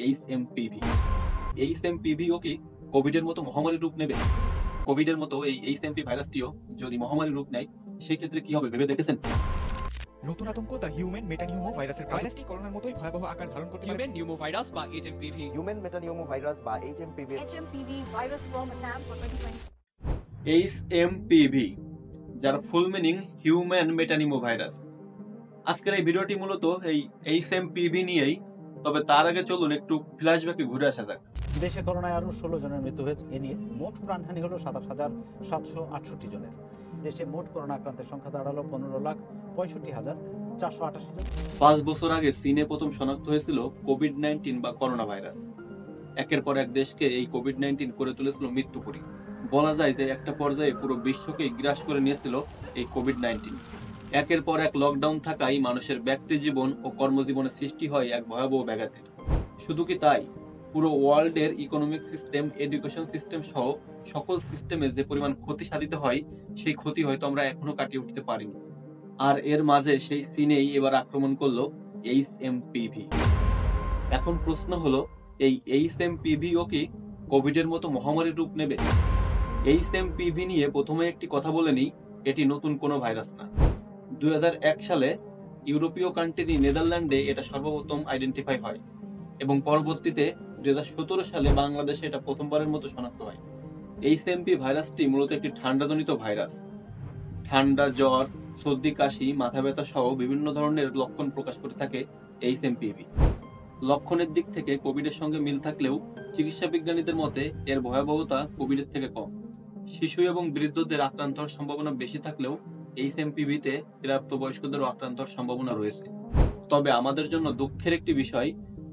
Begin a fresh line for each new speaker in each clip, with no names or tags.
HMPV. এইচএমপিভিও কি কোভিডের মতো মহামারীর রূপ নেবে? কোভিডের মতো এই এইচএমপি ভাইরাসটিও যদি মহামারীর রূপ নেয়, সেই ক্ষেত্রে কি হবে ভেবে দেখেছেন?
নতুন আতঙ্ক দ্য হিউম্যান মেটানিউমো ভাইরাসের ভাইরাসটি করোনার মতোই ভয়াবহ আকার ধারণ করতে পারে।
হিউম্যান নিউমোভাইরাস বা HMPV.
Human metapneumovirus by HMPV.
HMPV virus from Assam for 2020.
HMPV, যার ফুল মিনিং হিউম্যান মেটানিমো ভাইরাস। আজকের এই ভিডিওটি মূলত এই এইচএমপিভি নিয়েই, তবে তার আগে চলুন একটু ফ্ল্যাশব্যাকে ঘুরে আসা যাক।
দেশে করোনায় আরও 16 জনের মৃত্যু হয়েছে। এ নিয়ে মোট প্রাণহানি হলো 27,768 জনের। দেশে মোট করোনা আক্রান্তের সংখ্যা দাঁড়ালো 15,65,488 জন।
5 বছর আগে চীনে প্রথম শনাক্ত হয়েছিল কোভিড-19 বা করোনা ভাইরাস। একের পর এক দেশকে এই কোভিড-19 করে তুলেছিল মৃত্যুপুরী। বলা যায় যে একটা পর্যায়ে পুরো বিশ্বকেই গ্রাস করে নিয়েছিল এই কোভিড-19। একের পর এক লকডাউন থাকায় মানুষের ব্যক্তি জীবন ও কর্মজীবনে সৃষ্টি হয় এক ভয়াবহ ব্যাঘাতের। শুধু কি তাই, পুরো ওয়ার্ল্ডের ইকোনমিক সিস্টেম, এডুকেশন সিস্টেম সহ সকল সিস্টেমে যে পরিমাণ ক্ষতি সাধিত হয়, সেই ক্ষতি হয়তো আমরা এখনো কাটিয়ে উঠতে পারিনি। আর এর মাঝে সেই চীনেই এবার আক্রমণ করলো এইচএমপিভি। এখন প্রশ্ন হলো, এই এইচএমপিভিও কি কোভিডের মতো মহামারীর রূপ নেবে? এইচএমপিভি নিয়ে প্রথমে একটি কথা বলে নিই, এটি নতুন কোনো ভাইরাস না। 2001 সালে ইউরোপীয় কান্ট্রি নেদারল্যান্ডে এটা সর্বপ্রথম আইডেন্টিফাই হয় এবং পরবর্তীতে 2017 সালে বাংলাদেশে এটা প্রথমবারের মতো শনাক্ত হয়। এইচএমপি ভাইরাসটি মূলত একটি ঠান্ডাজনিত ভাইরাস। ঠান্ডা, জ্বর, সর্দি, কাশি, মাথা ব্যথা সহ বিভিন্ন ধরনের লক্ষণ প্রকাশ করে থাকে এইচএমপিভি। লক্ষণের দিক থেকে কোভিডের সঙ্গে মিল থাকলেও চিকিৎসা বিজ্ঞানীদের মতে এর ভয়াবহতা কোভিডের থেকে কম। শিশু এবং বৃদ্ধদের আক্রান্ত হওয়ার সম্ভাবনা বেশি থাকলেও এইচএমপিভিতে প্রাপ্তবয়স্কদেরও আক্রান্ত হওয়ার সম্ভাবনা রয়েছে। তবে আমাদের জন্য দুঃখের একটি বিষয়,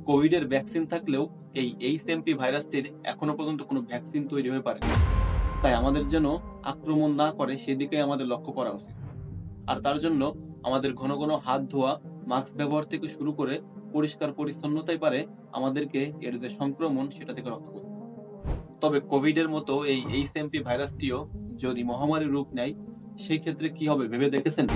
কোভিডের ভ্যাকসিন থাকলেও এই এইচএমপি ভাইরাসটির এখনো পর্যন্ত কোনো ভ্যাকসিন তৈরি হয়ে পারেনি। তাই আমাদের যেন আক্রমণ না করে সেদিকে আমাদের লক্ষ্য করা উচিত। আর তার জন্য আমাদের ঘন ঘন হাত ধোয়া, মাস্ক ব্যবহার থেকে শুরু করে পরিষ্কার পরিচ্ছন্নতাই পারে আমাদেরকে এর যে সংক্রমণ সেটা থেকে রক্ষা করতে। তবে কোভিডের মতো এই এইচএমপি ভাইরাসটিও যদি মহামারীর রূপ নেয়, সেই ক্ষেত্রে কি হবে ভেবে দেখেছেন?